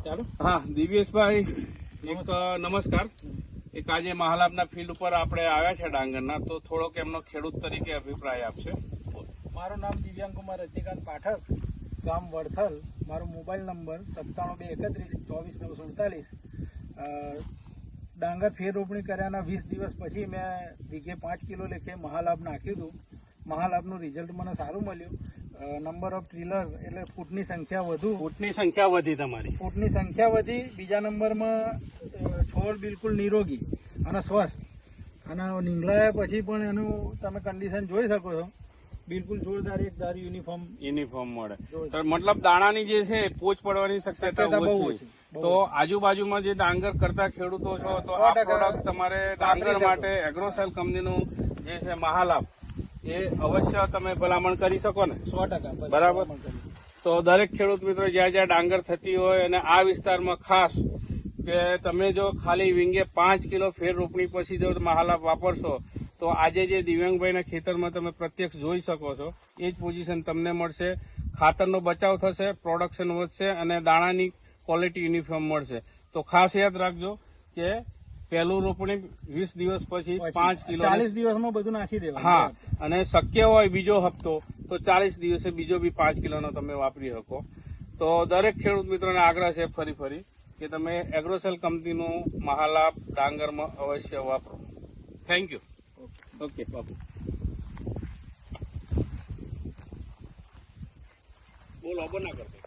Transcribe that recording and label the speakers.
Speaker 1: ચાલો.
Speaker 2: હા, દિવ્યેશભાઈ એક નમસ્કાર. એક આજે મહાલાભના ફિલ્ડ ઉપર આપણે આવ્યા છે ડાંગરના, તો થોડોક એમનો ખેડૂત તરીકે અભિપ્રાય આપશે.
Speaker 1: મારું નામ દિવ્યાંગ કુમાર રજનીકાંત પાઠક, ગામ વડથલ. મારો મોબાઈલ નંબર 9731244947. ડાંગર ફેર રોપણી કર્યાના 20 દિવસ પછી મેં વીઘે 5 કિલો લેખે મહાલાભ નાખ્યું હતું. મહાલાભનું રિઝલ્ટ મને સારું મળ્યું. નંબર ઓફ ટ્રીલર એટલે ફૂટની સંખ્યા વધુ.
Speaker 2: ફૂટની સંખ્યા વધી તમારી.
Speaker 1: ફૂટની સંખ્યા વધી. બીજા નંબરમાં છોડ બિલકુલ નિરોગી અને સ્વસ્થ. અને નીંગળાયા પછી પણ એનું તમે કન્ડિશન જોઈ શકો છો. બિલકુલ જોરદાર એક ધારી
Speaker 2: યુનિફોર્મ મળે. તો મતલબ દાણાની જે છે પોચ પડવાની શક્યતા બહુ છે. તો આજુબાજુમાં જે ડાંગર કરતા ખેડૂતો છો, તો આ પ્રોડક્ટ તમારે ડાંગર માટે એગ્રોસેલ કંપનીનું જે છે મહાલાભ, એ અવશ્ય તમે ભલામણ કરી શકો ને?
Speaker 1: 100%
Speaker 2: બરાબર. તો દરેક ખેડૂત મિત્રો જ્યાં જ્યાં ડાંગર થતી હોય અને આ વિસ્તારમાં ખાસ કે તમે જો ખાલી વીંગે 5 કિલો ફેર રોપણી પછી જો મહાલાભ વાપરશો, તો આજે જે દિવ્યાંગભાઈના ખેતરમાં તમે પ્રત્યક્ષ જોઈ શકો છો એ જ પોઝિશન તમને મળશે. ખાતરનો બચાવ થશે, પ્રોડક્શન વધશે અને દાણાની ક્વોલિટી યુનિફોર્મ મળશે. તો ખાસ યાદ રાખજો કે પહેલું રોપણી 20 દિવસ પછી 5 કિલો,
Speaker 1: 40 દિવસમાં બધું નાખી દેવાનું.
Speaker 2: હા, અને શક્ય હોય બીજો હપ્તો તો 40 દિવસે બીજો બી 5 કિલોનો તમે વાપરી શકો. તો દરેક ખેડૂત મિત્રોને આગ્રહ છે ફરી કે તમે એગ્રોસેલ કંપનીનું મહાલાભ ડાંગરમાં અવશ્ય વાપરો. Thank you. ઓકે બાપુ, બોલો, ના કરતો.